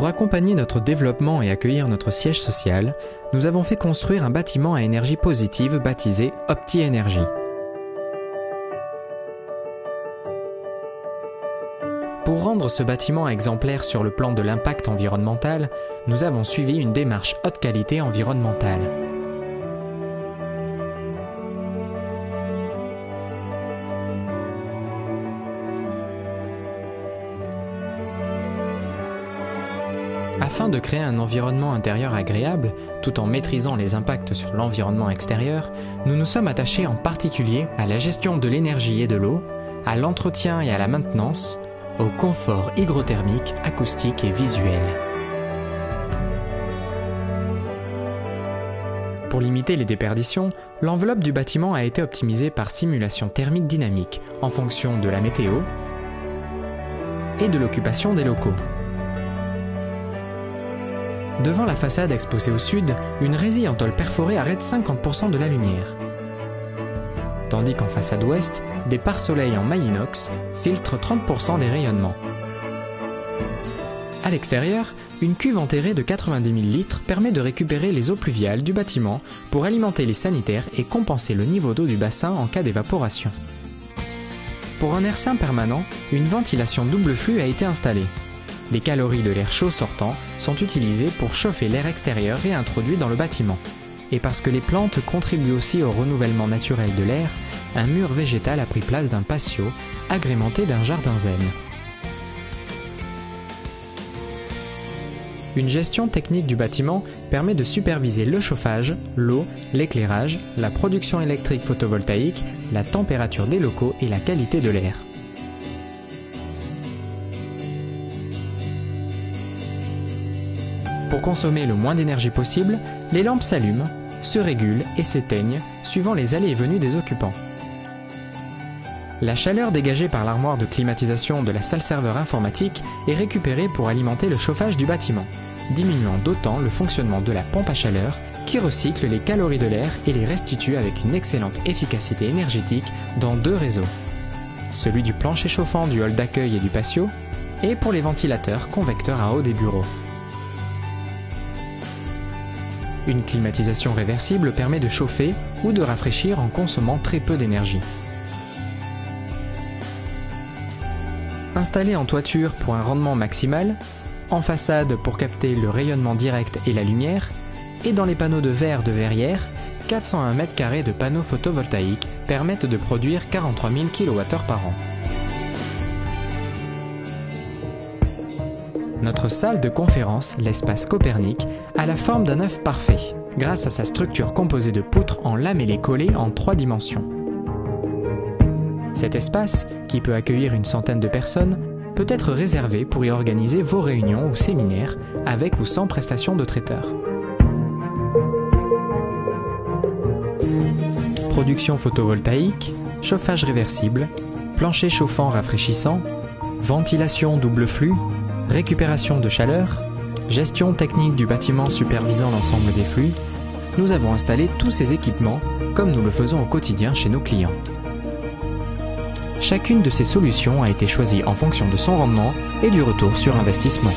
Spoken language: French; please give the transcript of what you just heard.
Pour accompagner notre développement et accueillir notre siège social, nous avons fait construire un bâtiment à énergie positive baptisé OptiEnergy. Pour rendre ce bâtiment exemplaire sur le plan de l'impact environnemental, nous avons suivi une démarche haute qualité environnementale. Afin de créer un environnement intérieur agréable, tout en maîtrisant les impacts sur l'environnement extérieur, nous nous sommes attachés en particulier à la gestion de l'énergie et de l'eau, à l'entretien et à la maintenance, au confort hygrothermique, acoustique et visuel. Pour limiter les déperditions, l'enveloppe du bâtiment a été optimisée par simulation thermique dynamique en fonction de la météo et de l'occupation des locaux. Devant la façade exposée au sud, une résille en tôle perforée arrête 50% de la lumière. Tandis qu'en façade ouest, des pare-soleils en maille inox filtrent 30% des rayonnements. À l'extérieur, une cuve enterrée de 90 000 litres permet de récupérer les eaux pluviales du bâtiment pour alimenter les sanitaires et compenser le niveau d'eau du bassin en cas d'évaporation. Pour un air sain permanent, une ventilation double flux a été installée. Les calories de l'air chaud sortant sont utilisées pour chauffer l'air extérieur réintroduit dans le bâtiment. Et parce que les plantes contribuent aussi au renouvellement naturel de l'air, un mur végétal a pris place d'un patio agrémenté d'un jardin zen. Une gestion technique du bâtiment permet de superviser le chauffage, l'eau, l'éclairage, la production électrique photovoltaïque, la température des locaux et la qualité de l'air. Pour consommer le moins d'énergie possible, les lampes s'allument, se régulent et s'éteignent suivant les allées et venues des occupants. La chaleur dégagée par l'armoire de climatisation de la salle serveur informatique est récupérée pour alimenter le chauffage du bâtiment, diminuant d'autant le fonctionnement de la pompe à chaleur qui recycle les calories de l'air et les restitue avec une excellente efficacité énergétique dans deux réseaux. Celui du plancher chauffant du hall d'accueil et du patio, et pour les ventilateurs convecteurs à eau des bureaux. Une climatisation réversible permet de chauffer ou de rafraîchir en consommant très peu d'énergie. Installée en toiture pour un rendement maximal, en façade pour capter le rayonnement direct et la lumière, et dans les panneaux de verre de verrière, 401 m² de panneaux photovoltaïques permettent de produire 43 000 kWh par an. Notre salle de conférence, l'espace Copernic, a la forme d'un œuf parfait, grâce à sa structure composée de poutres en lamellé collées en 3 dimensions. Cet espace, qui peut accueillir une centaine de personnes, peut être réservé pour y organiser vos réunions ou séminaires, avec ou sans prestation de traiteur. Production photovoltaïque, chauffage réversible, plancher chauffant rafraîchissant, ventilation double flux, récupération de chaleur, gestion technique du bâtiment supervisant l'ensemble des flux, nous avons installé tous ces équipements comme nous le faisons au quotidien chez nos clients. Chacune de ces solutions a été choisie en fonction de son rendement et du retour sur investissement.